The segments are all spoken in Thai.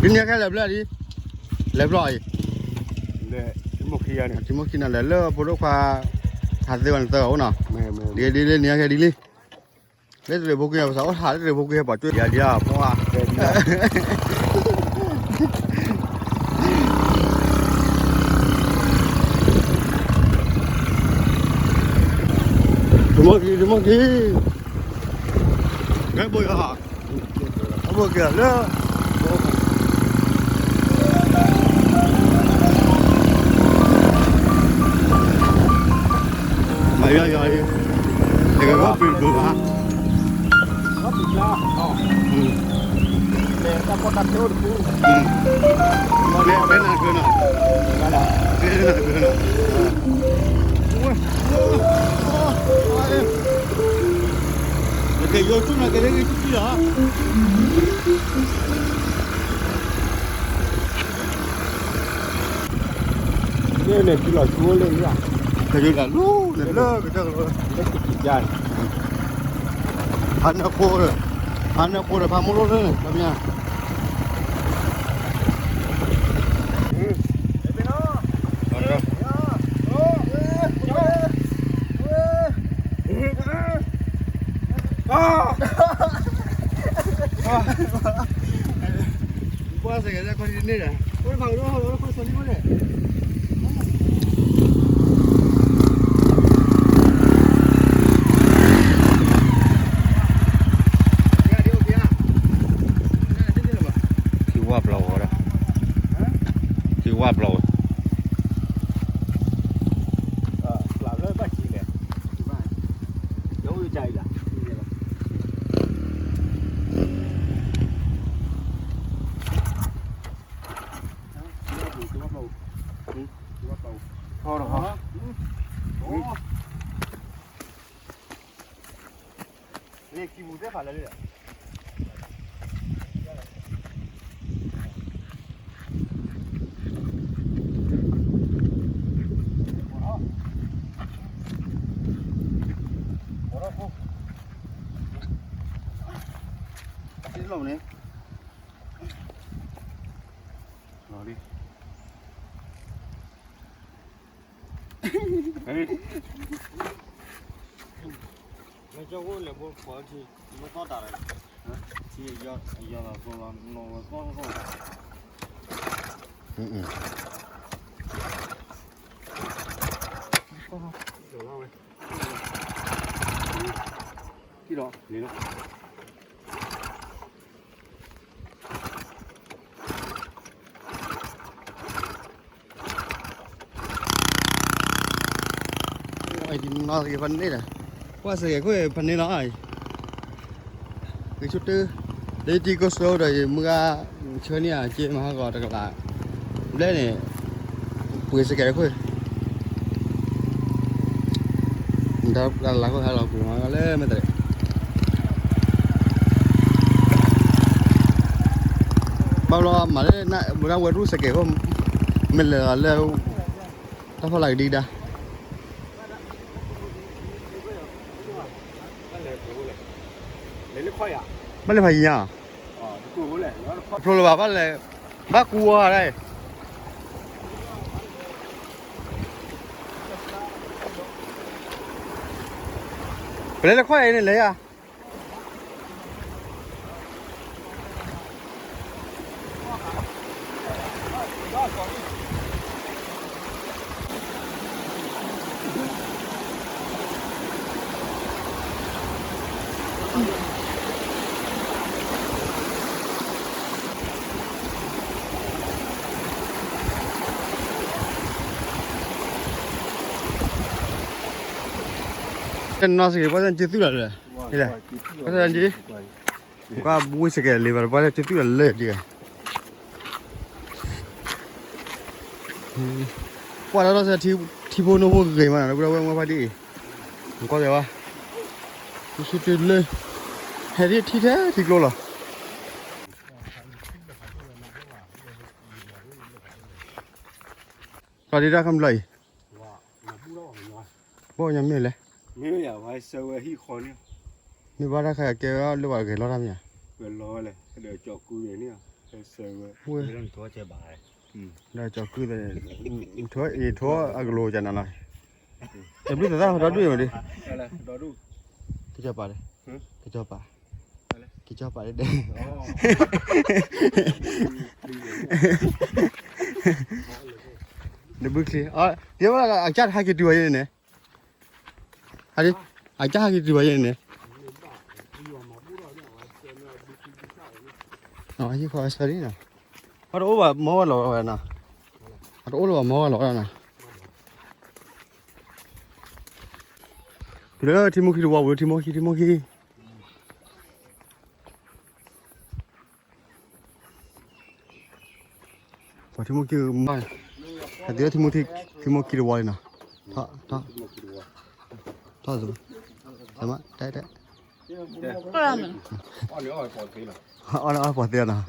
cái nhà cái lẹp rồi le một kia này chỉ một khi nào lỡ bố khoa hạt dưa bằng tàu nào đi lên nhà cái đi đi lấy rồi bố kia sáu hạt rồi bố kia bỏ chơi đi à mua đúng không cái bôi hả cái bôi kia lỡ mày rồi để cái góp tiền bự hả góp tiền ra để ta có đặt chỗ được bên này cửa nào bên này cửa nào cái vô chút là cái đấy chút gì hả đây này chỉ là chúa lên nhá cái gì là lú lơ cái đó cái dài hắn nó khô rồi phá một lỗ nữa làm nha qua sẽ ra con đi này nè con vào đó nó không xuống đi này wap lâu rồi đó thì wap lâu làm lên bắt chị nè dấu như chạy là thôi rồi hả đây kêu bút phải là đây lồng này nó đi nó cho cô là cô khó thì nó to đà này chỉ do là cô là nó con rồi đâu này cái đó gì đó thì nó cái vấn đề này qua sẽ cái phần này nó này cái chút tư đây chỉ có số rồi mưa chơi nè chơi mà gọi được là đây này bữa sẽ cái thôi đó là có hai lò của nó lên mới được bao lo mà đây lại bữa nào quên rút sẽ cái không mình là leo tao phải lại đi đã bắt lại phải gì nhá rồi là bắt lại bắt cua ở đây lấy là khoai này lấy à nó sẽ có chân chưa rồi đây này có chân gì qua bui sẽ cái liver bao nhiêu chưa lệ đi qua đó nó sẽ thi vô nó vô gì mà nó đâu phải đi có gì không chút chút lên hay đi thi thế thì luôn rồi còn đi ra không lầy bao nhiêu miếng lấy nếu nhà phải sâu hi khó nhá nếu bao ra khai cái lưu vào cái lo làm nhỉ về lo này để cho cùi này nè ui 이런 더 제발. đây cho cứ thế thua aglo cho nó này em biết sao đó đuổi mà đi 알아. 너도. cái cho bà đây cái cho bà cái cho bà đây để bước đi tiếp là anh chắc hai cái đuôi này nè đi anh chắc hai cái đuôi này nè chứ khỏi sao đi nè ở đâu mà mua lò rồi nè ở đâu mà mua lò rồi nè 그래 티모키도 와 우리 티모키 와 티모키 엄마 내가 티모키도 와이나 다 잠깐만 돼 그러면 bỏ tiền à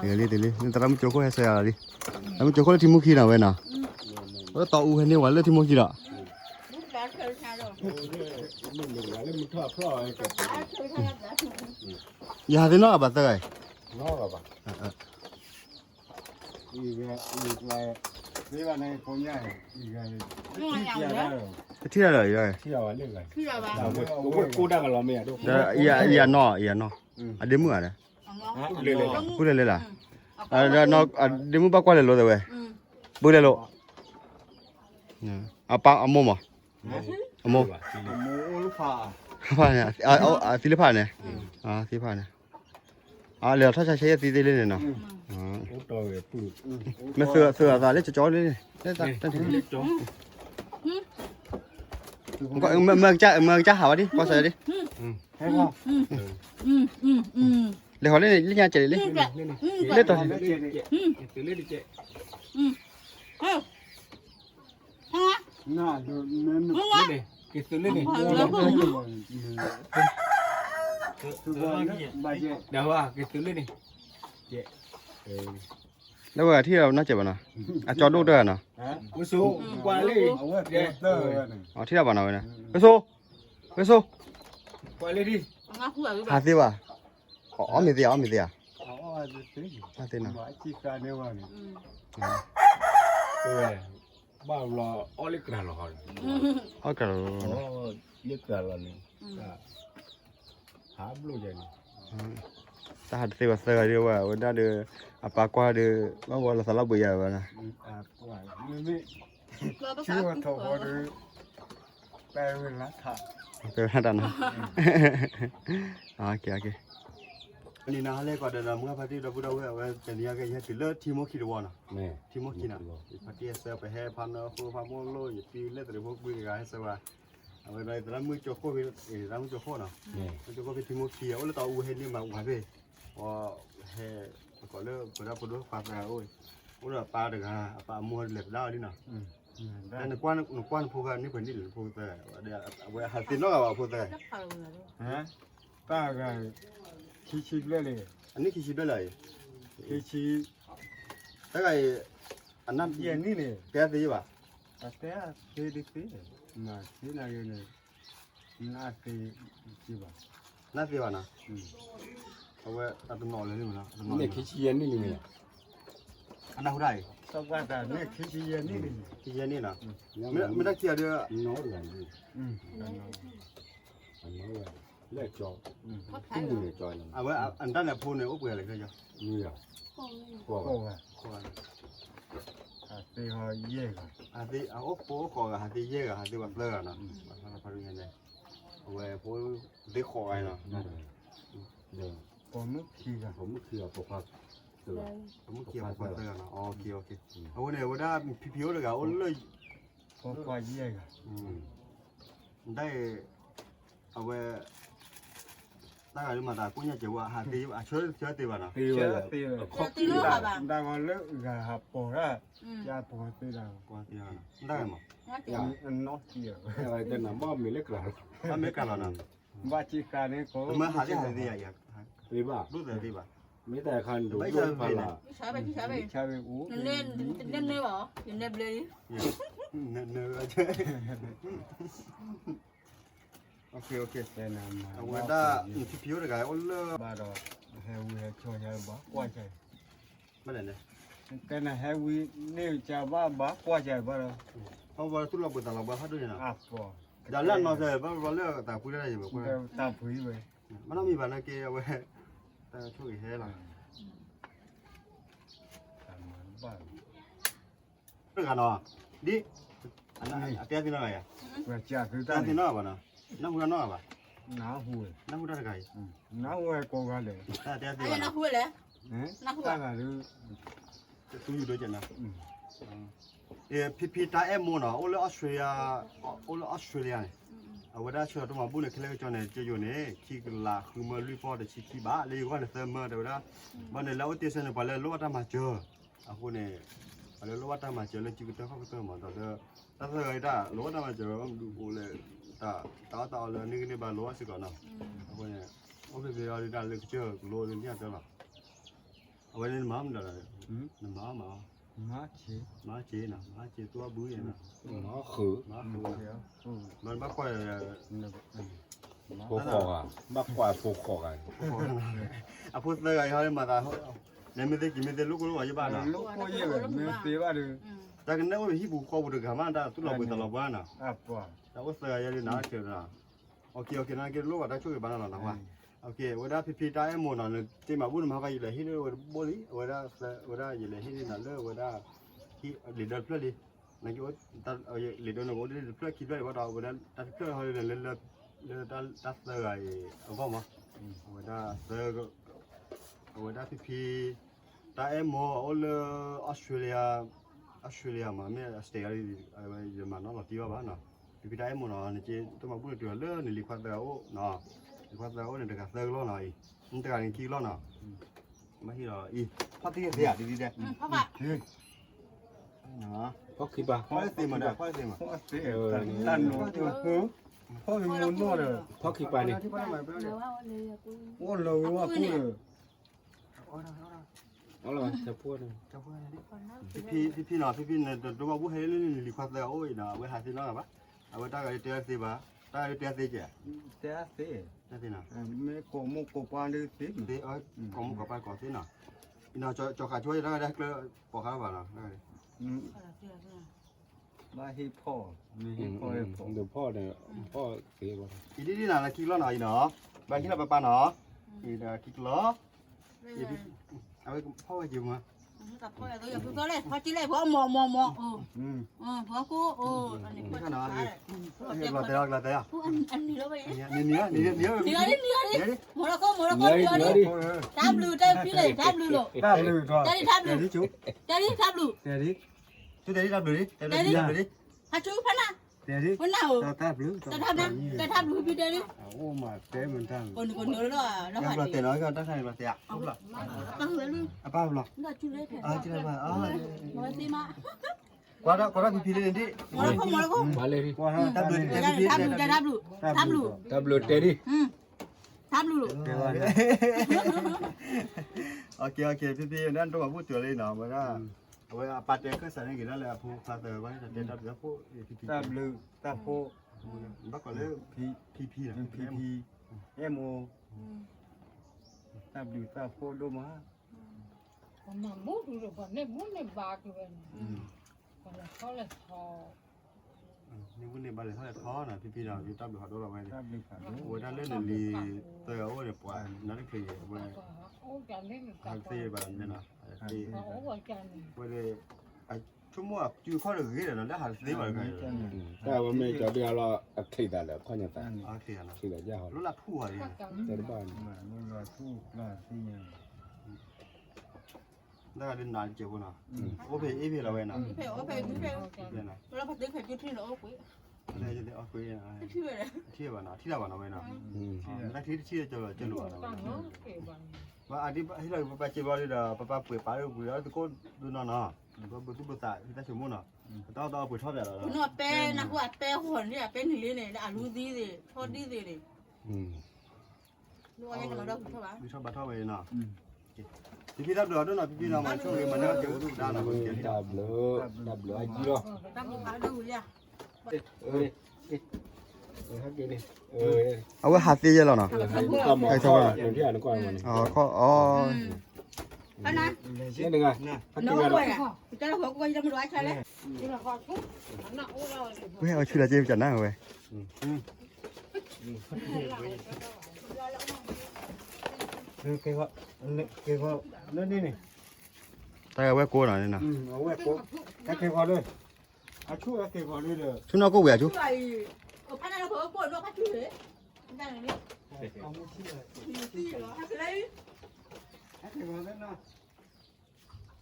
đi nên ta làm chỗ hay sao đi làm chỗ có 티모키 nào vậy nào nó tàu u hay nhiều quá lên 티모키 đó giờ thì nó bà tơi nó là bà. Cái này có nhai, thế là rồi thì là lên này. khi là bà cô đang là mẹ đâu. iya no à đếm mưa này bữa lên là nó đếm mưa bao qua lên rồi vậy bữa lên lộ à pa amo mà amo Mua lúc phà. phà này Philippines này Philippines này liệuถ้าใช้ตีได้เลยเนาะ Trời bự. ไม่เสือraเล่นจะจ้อยเลยเล่นตั้งทีก็เมืองจ้าหาวดิพอใส่ดิ Thấy không? เดี๋ยวเขาเล่นยาเจ๋เลยเล่นต่อ Từ lên đi chị. Nè, Lên đi. Cái từ lên đi. Đâu à, cái từ lên đi. Chị. แล้วว่าที่เราน่าเจ็บนะจอดูด้วยนะ Ôi số, qua đi. ที่เราบ้านเราเนี่ยไปโซ่ Qua lên đi. งาคู่แบบ หาสิว่ะมีเดียหาสินะ Chỉ cả nếu mà. Bao là olic là rồi. เอากระโดด Liệt là này. Há blu vậy. ถ้าหาสิว่าเสือเดียวว่าวันนั้นเดือปากว่าเดือว่าวันละสลับเบียร์วะนะ Quả. Nên chưa thầu vào được. Bè mình lá thả. เป็นขนาดนั้นโอเคอันนี้นะเรียกว่าเดิมเมื่อพอดีเราพูดเอาไว้จะเนี่ยก็ยังติดเลือดทีโมคิดว่านะ Nè. ทีโมคิดนะพอดีเสือไปให้พันฟูพันโมโลอยู่ที่เลือดแต่พวกบุญกันให้เสือว่าเอาไปเลยแต่ละมือโจโก้ไปละมือโจโก้นะ Nè. โจโก้ไปทีโมคิดเอาแล้วต่ออูเฮนี่มาอูหายไปว่าเฮก็เลือกไปรับไปด้วยปลาโอ้ยโอ้ยปลาเด็กฮะปลามัวเหล็กได้ดินะแต่ในกว้านพูกันนี่เป็นนี่หรือพูแต่เดี๋ยวเอาไว้หาตินนอกเอาพูแต่ Hả? Ta gà chi lên đi. อันนี้คือชีด้วยเลย Chi ถ้าไงอันนั้น yên đi nè. แกตีป่ะ À té thế đi tí. Mà thế này này. Na thì chi bảo. น่าตีป่ะนะ Ừ. เอาไว้ตัดต้นนอนเลยนี่มันนะ Này cái chi yên đi nè. อันนั้นเขาได้ Sao qua ta này cái chi yên đi nè. ที่เย็นนี่นะไม่ได้เกี่ยวเดียว Nó là gì? Ừ. Nó là lấy cho. Cái gì này cho này. เอาไว้อันนั้นเนี่ยพูนเนี่ยอุบเบื่อเลยคือจะ Như à? Cô à? คอ À thì họ dễ cả. หาตีเอาโป๊คอกับหาตีเย่กับหาตีแบบเลิกนะมันพารุยันเลยเอาไว้พูตีคอยนะ Được. Có mức khi cả. Có mức khi là phục hợp. ผมเกี่ยวกับเลิกนะโอเคเอาไว้เนี่ยว่าได้ผิวเลยกับโอ้เลย Có qua dễ cả. ได้เอาไว้ตั้งแต่มาตากูเนี่ยจะว่าหาตีว่าเชื่อตีว่านะ Tiêu là tiêu. Tiêu nước hả bà? Đang còn lớp gà hộp bò ra. Ra bò tiêu là. กูตีว่าได้มั้ย Nó tiêu. Rồi tên là bom mình lắc là. ถ้าไม่กันแล้วนะ Ba chi ca này có. เมื่อหาที่หาตีอ่ะอยาก Đi bà. รู้แต่ตีป่ะ Mấy tài khăn đủ Mấy luôn giờ phải về là. Cái xả về Cha về uống. nên nếp bỏ nên nếp đi เนื้อเนื้อใช่ โอเค แต่น้ำมา เอาได้ผิวๆได้ไงโอ้เลิศ บ้าดอกแฮวีช่วยยาบ้ากว่าใจ ไม่ได้เนี่ย แต่น่ะแฮวีนี่จะบ้ากว่าใจบ้าดอก เพราะว่าทุกเราเปิดตลาดบ้านเขาด้วยนะ อ่ะพอ เดี๋ยวเล่นนอนเลยบ้านเลือกแต่คุยได้ยังไง เดี๋ยวตาผุยไป มันต้องมีบ้านนักเกย์เอาไว้แต่ช่วยให้หลัง ตามมันบ้าน เรื่องกันเนาะดิอันนั้นเตี้ยที่นั่นไงอ่ะ ว่าจะคือ เตี้ ตาย ที่นั่นป่ะนะนั่งหัวนั่งป่ะ หนาหู นั่งหัวได้ไง หนาหูโกกันเลย เตี้ยที่ ไอ้ ป่ะ นักคุยเลย ฮะตั้งอะไร ตู้อยู่ด้วยกันนะพี่ตาเอ็มมูนอ่ะโอ้เลยออสเตรเลียโอ้เลยออสเตรเลียเนี่ยเอาไว้ได้ช่วยตัวมาบุญเนี่ยเคลื่อนจอเนี่ยจะอยู่เนี่ยขี้กลาคือมาลุยพอเดี๋ยวขี้บ้าเลยว่าเนี่ยเสมอเดี๋ยวนะวันนี้เราเตี้ยเสนอไปเลยรู้ว่าทำมาเจออ่ะคนเนี่ยไปเลยรู้ว่าทำมาเจอเลยจีก็เต้เข้าไปเติมมาตอนเด้อถ้าเธอไอ้ด่ารู้ว่าทำมาเจอมันดูโอ้เลยตาเลยนี่ก็เนี่ยบ้านรู้ว่าสิก่อนเนาะคนเนี่ยโอ้ไปเอาด่าเลยเจอรู้เลยเนี่ยเจอหรอเอาไว้ในม้ามเดี๋ยวในม้ามอ่ะ มาชี ม้าเจนะม้าเจตัวบุ้ยนะ nó khử ม้า เดี๋ คือ ยว มันบ้าควาย phố khổ à bác quả phố khổ à อ่ะพูดเลยไอ้เขามาตาเขาเนี่ยไม่ได้กินไม่ได้ลูกลูกอยู่บ้านนะ ลูกพ่อเยอะไม่ตีว่าดู แต่กันเนี่ยว่าฮิบุคอบุตรกามันได้ตุลาบุตรตลอดบ้านนะ อ่ะพอ แต่ว่าเสือยังน่าเชื่อนะโอเคนะกินลูกว่าได้ช่วยบ้านเราหน่อยว่าโอเควันนี้พี่ได้หมดนะที่มาบุญมาก็อยู่เลยที่นี่วันบุรีวันนี้อยู่เลยที่นี่นั่นเลยวันนี้ที่ลีดเดอร์เพื่อนดินั่นก็ตัดเอาลีดเดอร์นะบุรีเพื่อนคิดไว้ว่าเราวันนั้นตัดเพื่อนเขาเลยเล่นตัดเสือไอ้เอาบ้างมั้ยวันนี้เสือก็วันนี้พี่ได้หมดall Australia mà mấy stay ở đây mà nó là tiêu bán nè vì cái đấy mà nó này chị tôi mà bữa trưa lớn này liệt phát béo này được cả sơ lo này nhưng tất cả những kia lo nè mấy khi là y phát tiền gì à đi đây พ่อปะ đó có khi bà khoai tiền mà được khoai tiền mà พ่อเสียตันหนูพ่อมีมูลนวดเลย có khi bà này โอ้เราว่าพูด đó là chả phua nàyพี่nọพี่này tôi mà bữa hay lên liệt phát béo ôi nè bữa hai tiền nó là bác à bữa ta cái tiền gì bà ta cái tiền gì chứ เสียเสีย tiền gì nào ไม่โกงโกปานเลยสิ tiền ở có một cái có tiền nào nào cho cả chuối ra đây bỏ khá vào nào đây มาให้พ่อมีให้พ่อให้พ่อ đượcพ่อnàyพ่อthì bàอีนี่น่ะคิดล้อหน่อยเนาะบางทีเราไปปาเนาะอีน่ะคิดล้ออีนี่เอาไปพ่อไปยืมมา tập coi là tôi giờ tôi có lên hoa chỉ lên hoa mò hoa cô anh này นี่ขนาดนี้ hoa เรา đẹp เตะเราเตะ anh đi đâu vậy นี่เนื้อ đi mua nó có đi tham lừa đây phía này tham lừa rồi ได้เลยก็ đây đi tham เดี๋ยว lừa นี้จุ๊บ đây đi tham lừa เดี๋ยวนี้ จุ๊บเดี๋ยวนี้รับดูดิเดี๋ยวนี้รับดูดิ hả chú phát à เดี๋ยวนี้ วันnào ตาตาบลู ta tham lừa phía đây đi โอ้มาเต้มันทั้ง còn nữa đó là nó เรา phải เตะน้อยก็ตั้งใจเราเตะปุ๊บหรอ ta hứa luôn ป้าหรอ là chú lấy thẻ จิได้มา nói gì mà กว่าเราพี่เลยดิ mua nó không bà lên đi ว่าฮะ รับดูดิ tham lừa đập lượt đây đi tham lừa เดี๋ยวว่า โอเคพี่นั่นต้องมาพูดตัวเลยเนาะว่าเอาไว้ปัดเด็กก็ใส่ในกี่นั่นแหละผู้พาเตอร์ไว้จะเด็ดรับผู้พี่ ตาบลูตาโพ บักก่อนเลย พี่นะ พีพีเอโมตาบลูตาโพโดมา mà mút rồi còn này mút này bạc rồi còn là có là thò นี่วุ่นในบ้านเลยเท่าไหร่ท้อนะพี่เราอยู่ตั้งอยู่หอดเราไว้ ตาบลูขาด โอ้ยนั่นเล่นลีเตอร์โอ้ยปวดนั่นคือเว้ย ố chả nên là ทางซีแบบนี้นะซี ố vào chả này เว้ยไอ้ชั่วโมงจู่ข้อหรือกี่เดือนแล้วหาซีแบบไหน ta bà mẹ cho đi lo khi ta là có nhà ta โอเคนะ khi là giao รู้ละทั่วเลย các cả tới bà มาโน่นว่าทูกลาที่ยัง แล้วก็เล่นนานเจ้านะโอ้เพย์เอพีเราเว้ยนะ phải ở phải phải เนี่ยนะ nó phải tiếng phải chút thì nó quý อะไรจะได้ออกไปนะ chưa rồi เที่ยวนะที่เราบ้านเราเว้ยนะนักที่เจอหลวง tăng nó kiểu bằng ว่าอันนี้ที่เราไปเจอเลยเด้อป้าเปิดป้าดูกูแล้วตะโกนดูนอนเนาะก็บุตรบุตรที่ได้ชั่วโมงเนาะต้องเปิดชอบแบบเรา nó pe nó quạt pe hồn đi à pe nỉ này đã lú gì gì thốt đi gì này nó anh nó đâu thôi bạn มีชอบบัตรเท่าไหร่เนาะพี่รับเดือดด้วยนะพี่เรามาช่วยมันเนี่ยเจ้าดูด้านเราเกี่ยวที่ đập lửa ai chi đó tao cũng phải đâu vậy ơi ฮักกินนี่เอาไว้หาตีเยอะแล้วเนาะ ก็หมอเขาอย่างที่อ่านก่อนมัน อ๋อข้ออ๋อ อันนั้น นี่หนึ่งอ่ะฮักกิ น้ น อง กัน ด้วยอ่ะจะเราหัวกูจะมาดูใช่เลย นี่ละก็ทุกอันน่ะโอ้เรา เว้ยเอาชื่อละเจมจัดหน้าเว้ย cái nó đi này แต่เอาไว้กูหน่อยนี่นะ ở ngoài phố cái vào đây chú cái vào đây được ชุนเอากูเวียชุ ช่วยอันนั้นเราหัวกูเราพัดถือได้เลยนี่ตีเหรออะไร cái vào đây nó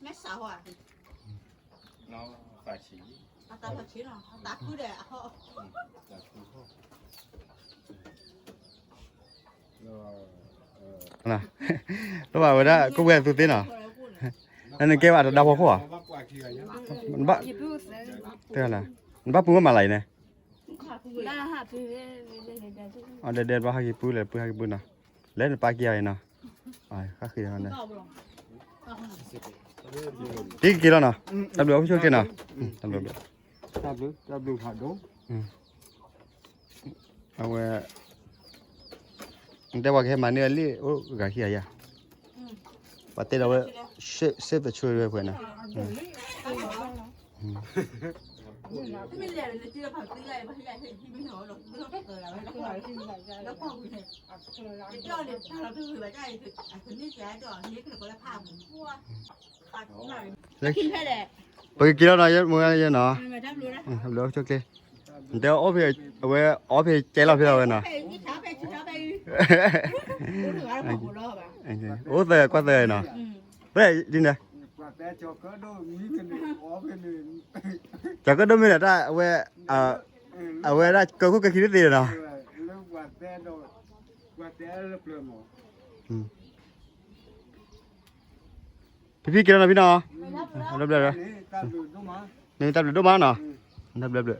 แม่สาวอ่ะ น้องฝ่ายฉี ตาผัดชิ้นอ่ะตาคือเด็กเขา นะระหว่างเวลากูเวียสุดที่เนาะนั่นเกมอาจจะดาวพอๆมันบ้าเท่านั้นมันบ้าปูมาอะไรเนี่ยอ๋อเด็ดๆว่าฮักกี้ปูเลยปูฮักกี้ปูนะเล่นปลาเกียร์เนาะอ๋อก็คืออย่างนั้นนะที่กี่แล้วเนาะตำรวจเขาช่วยกันเนาะตำรวจ ta được hạt đúng เอาไว้แต่ว่าแค่มาเนี่ยลี่โอ้กะเฮียยาปะเตเราเซฟช่วยด้วยเพื่อนนะ ไม่เรียนเลยที่เราผัดตีอะไรไม่ใช่ที่ไม่หัวหรอกไม่ต้องเกิดอะไรแล้วก็แล้วก็คุณเนี่ยเจ้าเนี่ยถ้าเราถือไปได้ถึงนี่แกจ่อนี้คือคนละภาพเหมือนพวกตัดหน่อยกินแค่แดด ไปกินแล้วนะยัดมือยัดเนาะ ไม่ทำรู้นะ ทำแล้วช่วยกันเดี๋ยวอ้อพี่เอาไว้อ้อพี่ใจเราพี่เราเนาะ ไปกินช้าไปกินช้าไปรู้ถึงอะไรของเราแบบ โอ้เตยกว่าเตยเนาะเฮ้ยจริงเลย quả té cho cỡ đôi mí cái này ó cái này จากก็ดไม่ได้ได้เอาไว้เอาไว้ได้ก็ก็คิดดีเนาะ lúc quả té đôi quả té lập lờ mỏ พี่กินแล้วนะพี่เนาะรับเลย ta được đúng không นี่ตับเดือดด้วยมั้งเนาะรับเลย